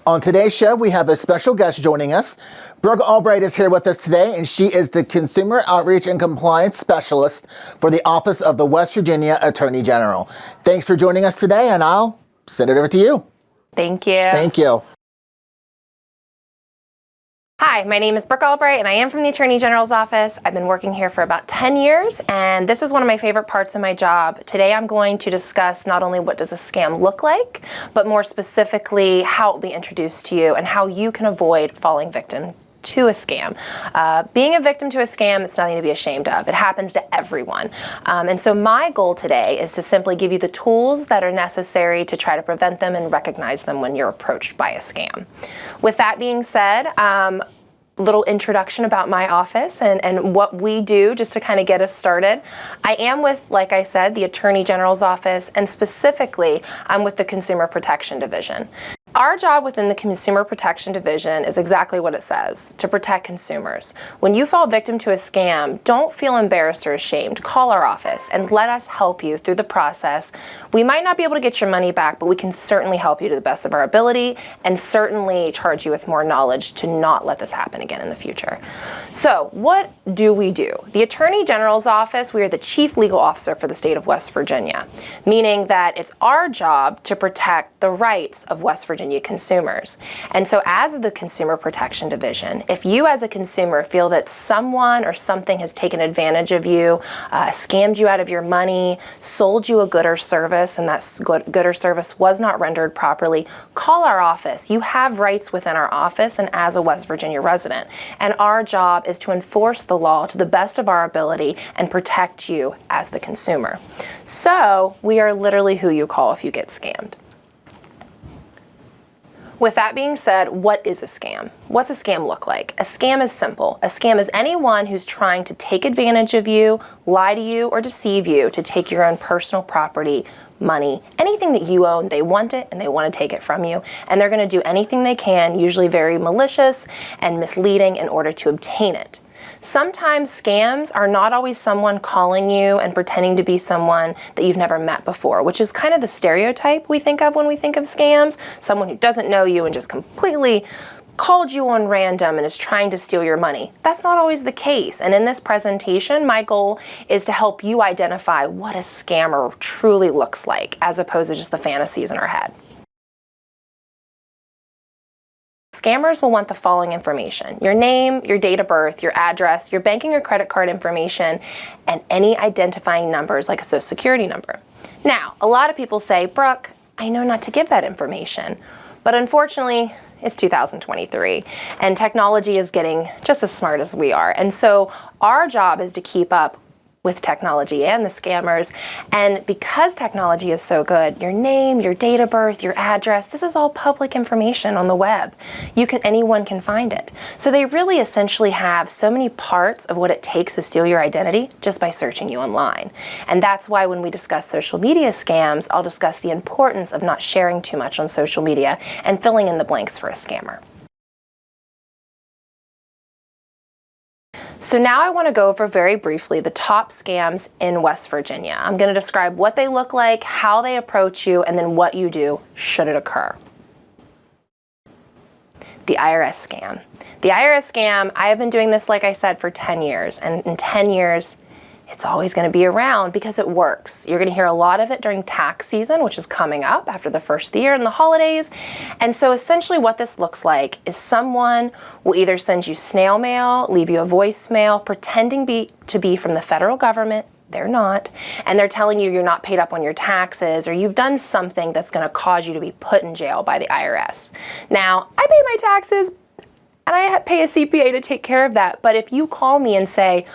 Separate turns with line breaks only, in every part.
On today's show, we have a special guest joining us. Brooke Albright is here with us today, and she is the Consumer Outreach and Compliance Specialist for the Office of the West Virginia Attorney General. Thanks for joining us today, and I'll send it over to you.
Thank you.
Thank you.
Hi, my name is Brooke Albright, and I am from the Attorney General's office. I've been working here for about 10 years, and this is one of my favorite parts of my job. Today I'm going to discuss not only what does a scam look like, but more specifically how it will be introduced to you and how you can avoid falling victim to a scam. Being a victim to a scam, it's nothing to be ashamed of. It happens to everyone. And so my goal today is to simply give you the tools that are necessary to try to prevent them and recognize them when you're approached by a scam. With that being said, little introduction about my office and what we do just to kind of get us started. I am with, like I said, the Attorney General's office, and specifically, I'm with the Consumer Protection Division. Our job within the Consumer Protection Division is exactly what it says, to protect consumers. When you fall victim to a scam, don't feel embarrassed or ashamed. Call our office and let us help you through the process. We might not be able to get your money back, but we can certainly help you to the best of our ability and certainly charge you with more knowledge to not let this happen again in the future. So what do we do? The Attorney General's office, we are the Chief Legal Officer for the state of West Virginia, meaning that it's our job to protect the rights of West Virginia consumers. And so as the Consumer Protection Division, if you as a consumer feel that someone or something has taken advantage of you, scammed you out of your money, sold you a good or service, and that good or service was not rendered properly, call our office. You have rights within our office and as a West Virginia resident. And our job is to enforce the law to the best of our ability and protect you as the consumer. So we are literally who you call if you get scammed. With that being said, what is a scam? What's a scam look like? A scam is simple. A scam is anyone who's trying to take advantage of you, lie to you, or deceive you to take your own personal property, money, anything that you own. They want it and they want to take it from you, and they're going to do anything they can, usually very malicious and misleading, in order to obtain it. Sometimes scams are not always someone calling you and pretending to be someone that you've never met before, which is kind of the stereotype we think of when we think of scams. Someone who doesn't know you and just completely called you on random and is trying to steal your money. That's not always the case. And in this presentation, my goal is to help you identify what a scammer truly looks like, as opposed to just the fantasies in our head. Scammers will want the following information: your name, your date of birth, your address, your banking or credit card information, and any identifying numbers like a social security number. Now, a lot of people say, Brooke, I know not to give that information, but unfortunately, it's 2023, and technology is getting just as smart as we are. And so our job is to keep up with technology and the scammers. And because technology is so good, your name, your date of birth, your address, this is all public information on the web. Anyone can find it. So they really essentially have so many parts of what it takes to steal your identity just by searching you online. And that's why when we discuss social media scams, I'll discuss the importance of not sharing too much on social media and filling in the blanks for a scammer. So now I want to go over very briefly the top scams in West Virginia. I'm going to describe what they look like, how they approach you, and then what you do should it occur. The IRS scam. The IRS scam, I have been doing this, like I said, for 10 years. And in 10 years, it's always going to be around because it works. You're going to hear a lot of it during tax season, which is coming up after the first of the year and the holidays. And so essentially what this looks like is someone will either send you snail mail, leave you a voicemail, pretending to be from the federal government. They're not. And they're telling you you're not paid up on your taxes, or you've done something that's going to cause you to be put in jail by the IRS. Now, I pay my taxes and I pay a CPA to take care of that. But if you call me and say,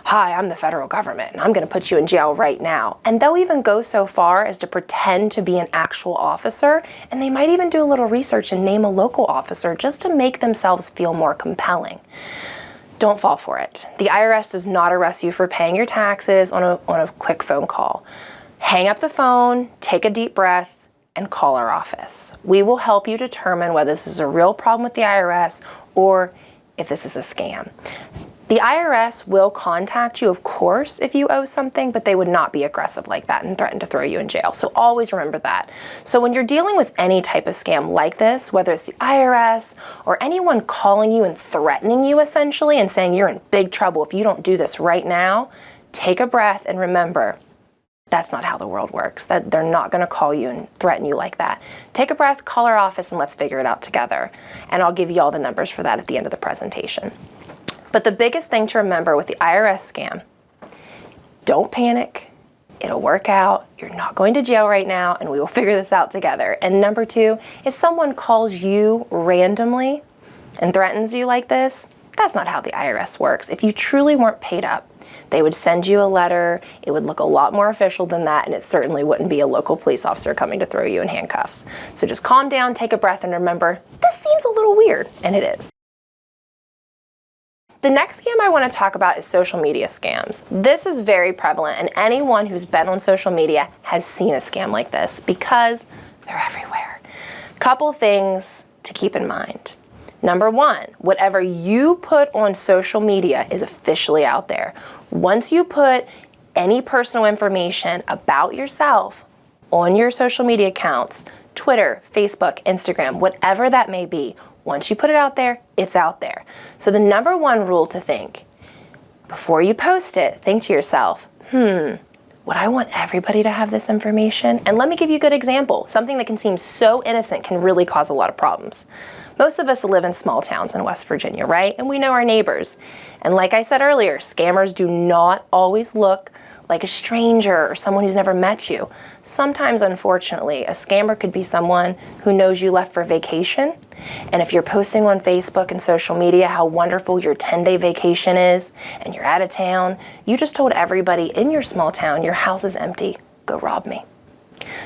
hi, I'm the federal government, and I'm going to put you in jail right now. And they'll even go so far as to pretend to be an actual officer, and they might even do a little research and name a local officer just to make themselves feel more compelling. Don't fall for it. The IRS does not arrest you for paying your taxes on a quick phone call. Hang up the phone, take a deep breath, and call our office. We will help you determine whether this is a real problem with the IRS or if this is a scam. The IRS will contact you, of course, if you owe something, but they would not be aggressive like that and threaten to throw you in jail. So always remember that. So when you're dealing with any type of scam like this, whether it's the IRS or anyone calling you and threatening you essentially and saying you're in big trouble if you don't do this right now, take a breath and remember, that's not how the world works. That they're not going to call you and threaten you like that. Take a breath, call our office, and let's figure it out together. And I'll give you all the numbers for that at the end of the presentation. But the biggest thing to remember with the IRS scam, don't panic. It'll work out. You're not going to jail right now, and we will figure this out together. And number two, if someone calls you randomly and threatens you like this, that's not how the IRS works. If you truly weren't paid up, they would send you a letter. It would look a lot more official than that, and it certainly wouldn't be a local police officer coming to throw you in handcuffs. So just calm down, take a breath, and remember, this seems a little weird, and it is. The next scam I want to talk about is social media scams. This is very prevalent, and anyone who's been on social media has seen a scam like this because they're everywhere. Couple things to keep in mind. Number one, whatever you put on social media is officially out there. Once you put any personal information about yourself on your social media accounts, Twitter, Facebook, Instagram, whatever that may be, once you put it out there, it's out there. So the number one rule to think, before you post it, think to yourself, would I want everybody to have this information? And let me give you a good example. Something that can seem so innocent can really cause a lot of problems. Most of us live in small towns in West Virginia, right? And we know our neighbors. And like I said earlier, scammers do not always look like a stranger or someone who's never met you. Sometimes, unfortunately, a scammer could be someone who knows you left for vacation. And if you're posting on Facebook and social media how wonderful your 10-day vacation is and you're out of town, you just told everybody in your small town your house is empty, go rob me.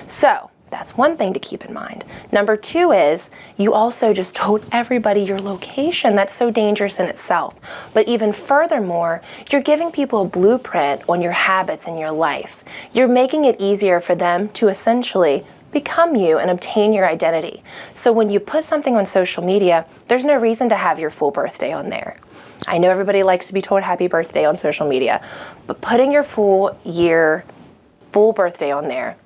So that's one thing to keep in mind. Number two is you also just told everybody your location. That's so dangerous in itself. But even furthermore, you're giving people a blueprint on your habits in your life. You're making it easier for them to essentially become you and obtain your identity. So when you put something on social media, there's no reason to have your full birthday on there. I know everybody likes to be told happy birthday on social media, but putting your full birthday on there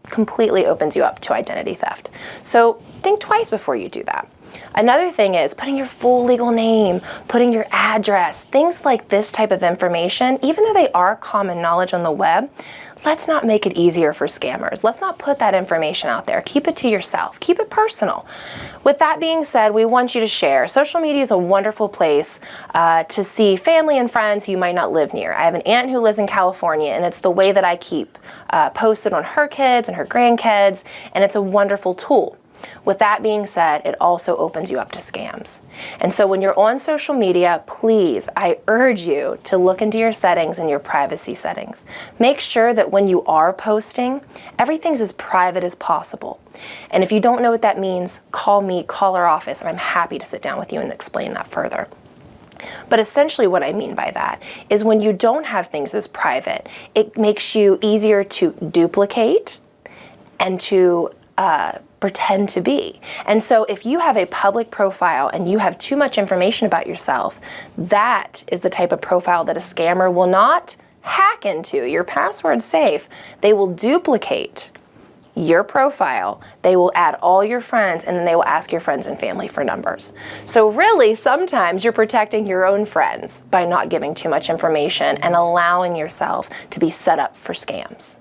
completely opens you up to identity theft. So think twice before you do that. Another thing is putting your full legal name, putting your address, things like this type of information, even though they are common knowledge on the web, let's not make it easier for scammers. Let's not put that information out there. Keep it to yourself. Keep it personal. With that being said, we want you to share. Social media is a wonderful place to see family and friends who you might not live near. I have an aunt who lives in California, and it's the way that I keep posted on her kids and her grandkids, and it's a wonderful tool. With that being said, it also opens you up to scams. And so when you're on social media, please, I urge you to look into your settings and your privacy settings. Make sure that when you are posting, everything's as private as possible. And if you don't know what that means, call me, call our office, and I'm happy to sit down with you and explain that further. But essentially what I mean by that is when you don't have things as private, it makes you easier to duplicate and to pretend to be. And so if you have a public profile and you have too much information about yourself, that is the type of profile that a scammer will not hack into. Your password's safe. They will duplicate your profile, they will add all your friends, and then they will ask your friends and family for numbers. So really, sometimes you're protecting your own friends by not giving too much information and allowing yourself to be set up for scams.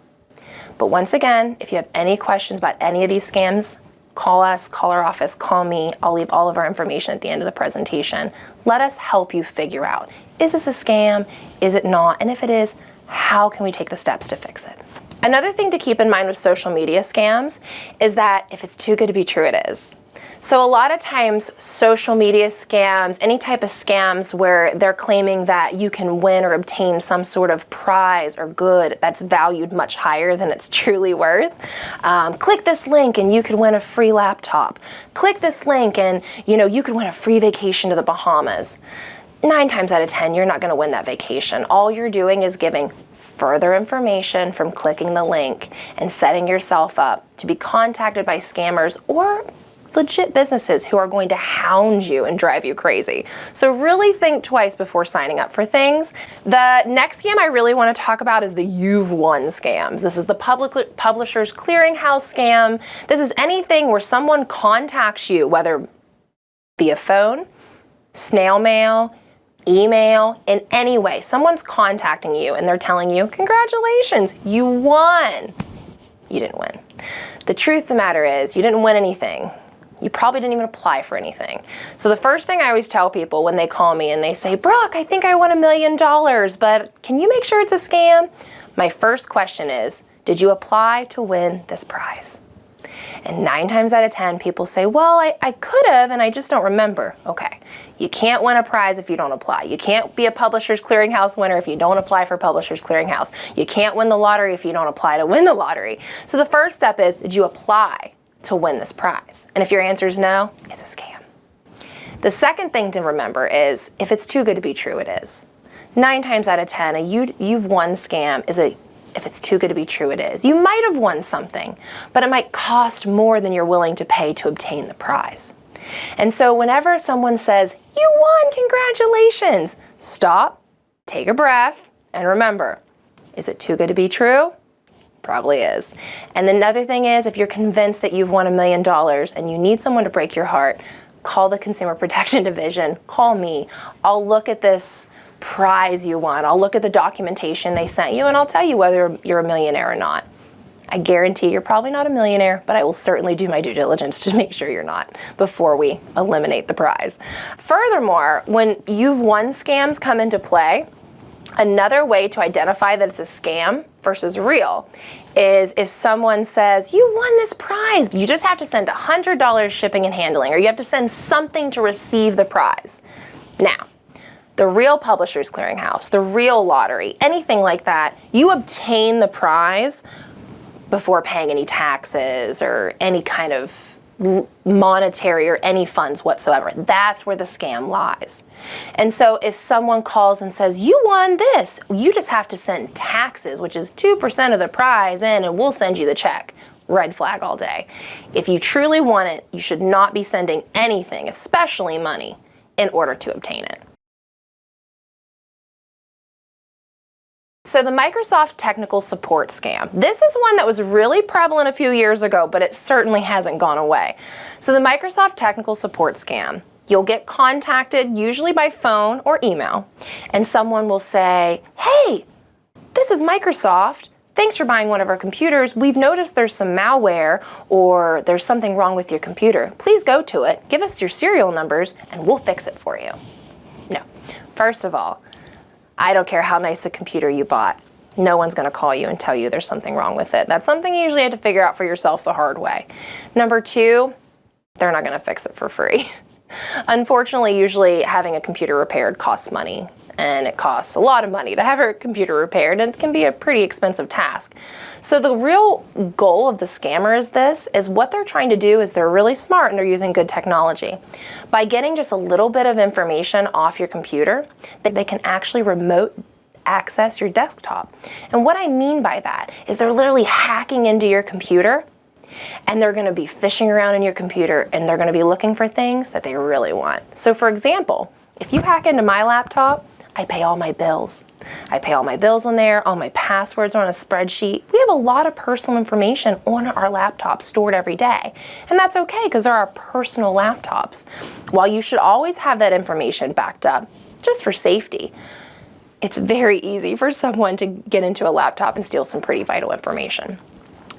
But once again, if you have any questions about any of these scams, call us, call our office, call me. I'll leave all of our information at the end of the presentation. Let us help you figure out, is this a scam? Is it not? And if it is, how can we take the steps to fix it? Another thing to keep in mind with social media scams is that if it's too good to be true, it is. So a lot of times social media scams, any type of scams where they're claiming that you can win or obtain some sort of prize or good that's valued much higher than it's truly worth. Click this link and you could win a free laptop. Click this link and you could win a free vacation to the Bahamas. 9 times out of 10, you're not going to win that vacation. All you're doing is giving further information from clicking the link and setting yourself up to be contacted by scammers or legit businesses who are going to hound you and drive you crazy. So really think twice before signing up for things. The next scam I really want to talk about is the You've Won scams. This is the Publishers Clearinghouse scam. This is anything where someone contacts you, whether via phone, snail mail, email, in any way. Someone's contacting you and they're telling you, congratulations, you won. You didn't win. The truth of the matter is you didn't win anything. You probably didn't even apply for anything. So the first thing I always tell people when they call me and they say, Brooke, I think I won $1 million, but can you make sure it's a scam? My first question is, did you apply to win this prize? And 9 times out of 10, people say, well, I could have, and I just don't remember. Okay, you can't win a prize if you don't apply. You can't be a Publishers Clearinghouse winner if you don't apply for Publishers Clearinghouse. You can't win the lottery if you don't apply to win the lottery. So the first step is, did you apply to win this prize? And if your answer is no, it's a scam. The second thing to remember is, if it's too good to be true, it is. 9 times out of 10, a You've Won scam is if it's too good to be true, it is. You might have won something, but it might cost more than you're willing to pay to obtain the prize. And so whenever someone says, you won, congratulations, stop, take a breath, and remember, is it too good to be true? Probably is. And another thing is, if you're convinced that you've won $1 million and you need someone to break your heart, call the Consumer Protection Division, call me. I'll look at this prize you won. I'll look at the documentation they sent you and I'll tell you whether you're a millionaire or not. I guarantee you're probably not a millionaire, but I will certainly do my due diligence to make sure you're not before we eliminate the prize. Furthermore, when You've Won scams come into play, another way to identify that it's a scam versus real is if someone says, you won this prize, you just have to send $100 shipping and handling, or you have to send something to receive the prize. Now, the real Publishers Clearinghouse, the real lottery, anything like that, you obtain the prize before paying any taxes or any kind of monetary or any funds whatsoever. That's where the scam lies. And so if someone calls and says, you won this, you just have to send taxes, which is 2% of the prize in, and we'll send you the check. Red flag all day. If you truly want it, you should not be sending anything, especially money, in order to obtain it. So the Microsoft technical support scam. This is one that was really prevalent a few years ago, but it certainly hasn't gone away. So the Microsoft technical support scam, you'll get contacted usually by phone or email, and someone will say, hey, this is Microsoft. Thanks for buying one of our computers. We've noticed there's some malware or there's something wrong with your computer. Please go to it, give us your serial numbers, and we'll fix it for you. No. First of all, I don't care how nice a computer you bought. No one's going to call you and tell you there's something wrong with it. That's something you usually have to figure out for yourself the hard way. Number 2, they're not going to fix it for free. Unfortunately, usually having a computer repaired costs money, and it costs a lot of money to have a computer repaired, and it can be a pretty expensive task. So the real goal of the scammer is what they're trying to do is they're really smart and they're using good technology. By getting just a little bit of information off your computer, they can actually remote access your desktop. And what I mean by that is they're literally hacking into your computer, and they're going to be fishing around in your computer, and they're going to be looking for things that they really want. So for example, if you hack into my laptop, I pay all my bills. I pay all my bills on there, all my passwords are on a spreadsheet. We have a lot of personal information on our laptops stored every day. And that's okay because they're our personal laptops. While you should always have that information backed up, just for safety, it's very easy for someone to get into a laptop and steal some pretty vital information.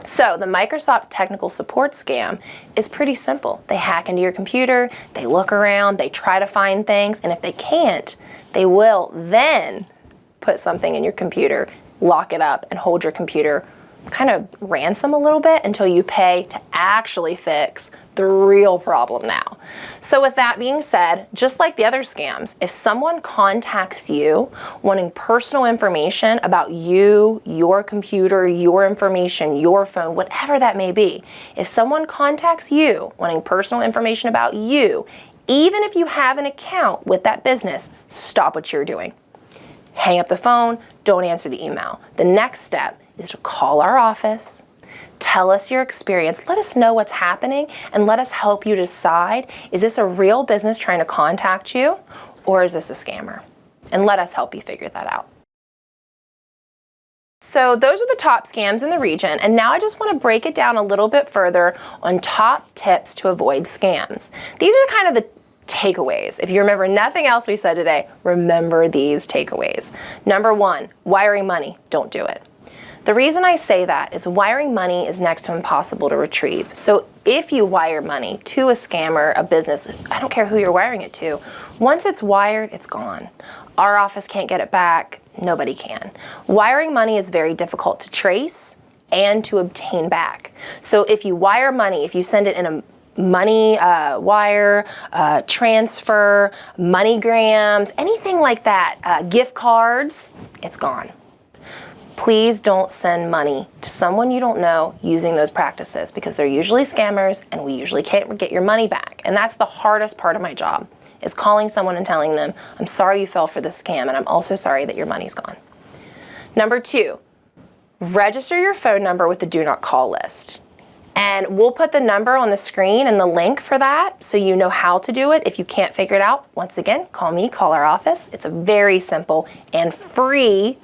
So the Microsoft technical support scam is pretty simple. They hack into your computer, they look around, they try to find things, and if they can't, they will then put something in your computer, lock it up, and hold your computer kind of ransom a little bit until you pay to actually fix the real problem now. So with that being said, just like the other scams, if someone contacts you wanting personal information about you, your computer, your information, your phone, whatever that may be, if someone contacts you wanting personal information about you, even if you have an account with that business, stop what you're doing. Hang up the phone, don't answer the email. The next step is to call our office, Tell us your experience. Let us know what's happening and let us help you decide, is this a real business trying to contact you or is this a scammer? And let us help you figure that out. So those are the top scams in the region, and now I just want to break it down a little bit further on top tips to avoid scams. These are kind of the takeaways. If you remember nothing else we said today, remember these takeaways. Number 1, wiring money. Don't do it. The reason I say that is wiring money is next to impossible to retrieve. So if you wire money to a scammer, a business, I don't care who you're wiring it to, once it's wired, it's gone. Our office can't get it back. Nobody can. Wiring money is very difficult to trace and to obtain back. So if you wire money, if you send it in a money wire, transfer, MoneyGrams, anything like that, gift cards, it's gone. Please don't send money to someone you don't know using those practices because they're usually scammers and we usually can't get your money back. And that's the hardest part of my job, is calling someone and telling them, I'm sorry you fell for this scam and I'm also sorry that your money's gone. Number 2, register your phone number with the do not call list. And we'll put the number on the screen and the link for that so you know how to do it. If you can't figure it out, once again, call me, call our office. It's a very simple and free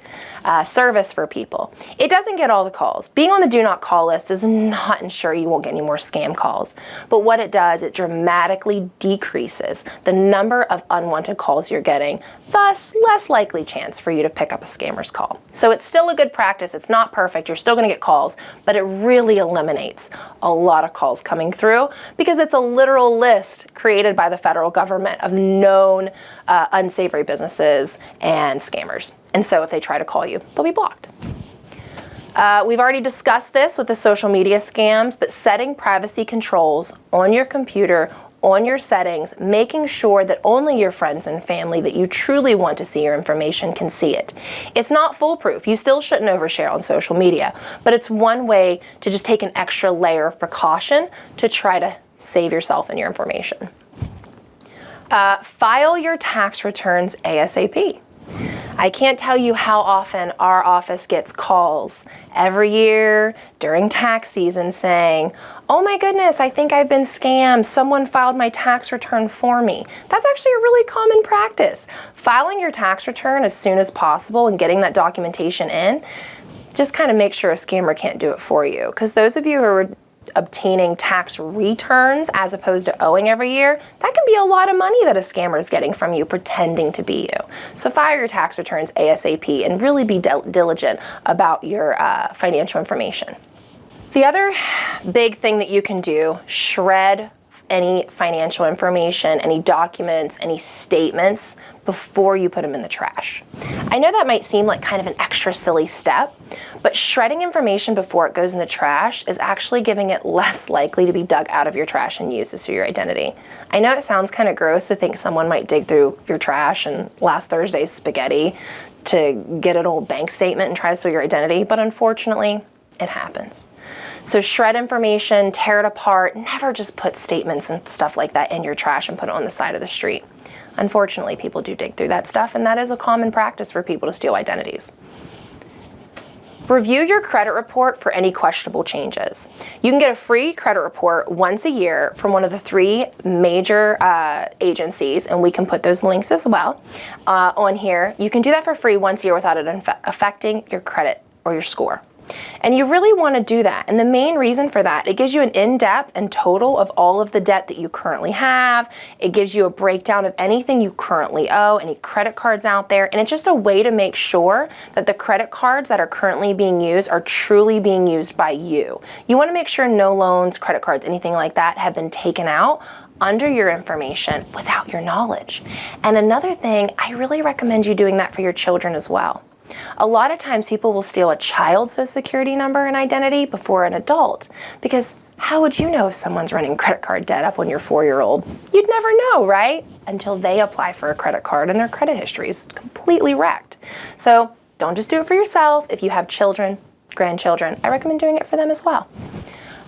service for people. It doesn't get all the calls. Being on the do not call list does not ensure you won't get any more scam calls. But what it does, it dramatically decreases the number of unwanted calls you're getting, thus less likely chance for you to pick up a scammer's call. So it's still a good practice. It's not perfect. You're still going to get calls, but it really eliminates a lot of calls coming through because it's a literal list created by the federal government of known unsavory businesses and scammers. And so if they try to call you, they'll be blocked. We've already discussed this with the social media scams, but setting privacy controls on your computer, on your settings, making sure that only your friends and family that you truly want to see your information can see it. It's not foolproof. You still shouldn't overshare on social media, but it's one way to just take an extra layer of precaution to try to save yourself and your information. File your tax returns ASAP. I can't tell you how often our office gets calls every year during tax season saying, oh my goodness, I think I've been scammed. Someone filed my tax return for me. That's actually a really common practice. Filing your tax return as soon as possible and getting that documentation in, just kind of make sure a scammer can't do it for you. Because those of you who are obtaining tax returns as opposed to owing every year, that can be a lot of money that a scammer is getting from you pretending to be you. So file your tax returns ASAP and really be diligent about your financial information. The other big thing that you can do, shred any financial information, any documents, any statements before you put them in the trash. I know that might seem like kind of an extra silly step, but shredding information before it goes in the trash is actually giving it less likely to be dug out of your trash and used as your identity. I know it sounds kind of gross to think someone might dig through your trash and last Thursday's spaghetti to get an old bank statement and try to steal your identity, but unfortunately, it happens. So shred information, tear it apart, never just put statements and stuff like that in your trash and put it on the side of the street. Unfortunately, people do dig through that stuff, and that is a common practice for people to steal identities. Review your credit report for any questionable changes. You can get a free credit report once a year from one of the 3 major agencies, and we can put those links as well on here. You can do that for free once a year without it affecting your credit or your score. And you really want to do that. And the main reason for that, it gives you an in-depth and total of all of the debt that you currently have. It gives you a breakdown of anything you currently owe, any credit cards out there. And it's just a way to make sure that the credit cards that are currently being used are truly being used by you. You want to make sure no loans, credit cards, anything like that have been taken out under your information without your knowledge. And another thing, I really recommend you doing that for your children as well. A lot of times people will steal a child's social security number and identity before an adult, because how would you know if someone's running credit card debt up on your 4-year-old? You'd never know, right? Until they apply for a credit card and their credit history is completely wrecked. So don't just do it for yourself. If you have children, grandchildren, I recommend doing it for them as well.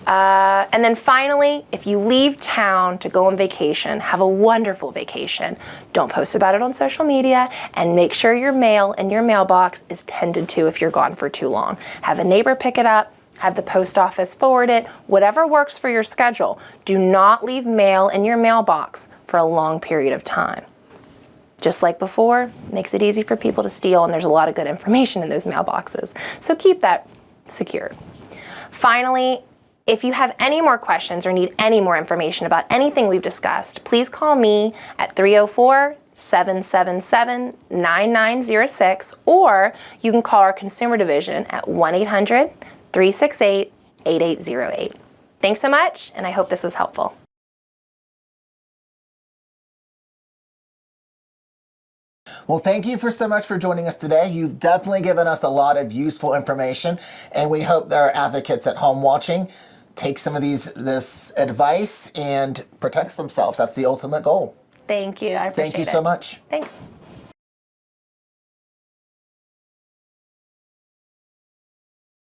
And then finally, if you leave town to go on vacation, have a wonderful vacation. Don't post about it on social media, and make sure your mail in your mailbox is tended to if you're gone for too long. Have a neighbor pick it up, have the post office forward it, whatever works for your schedule. Do not leave mail in your mailbox for a long period of time. Just like before, makes it easy for people to steal, and there's a lot of good information in those mailboxes. So keep that secure. Finally, if you have any more questions or need any more information about anything we've discussed, please call me at 304-777-9906, or you can call our consumer division at 1-800-368-8808. Thanks so much, and I hope this was helpful.
Well, thank you so much for joining us today. You've definitely given us a lot of useful information, and we hope that our advocates at home watching take some of this advice and protect themselves. That's the ultimate goal.
Thank you. I appreciate it.
Thank you so much.
Thanks.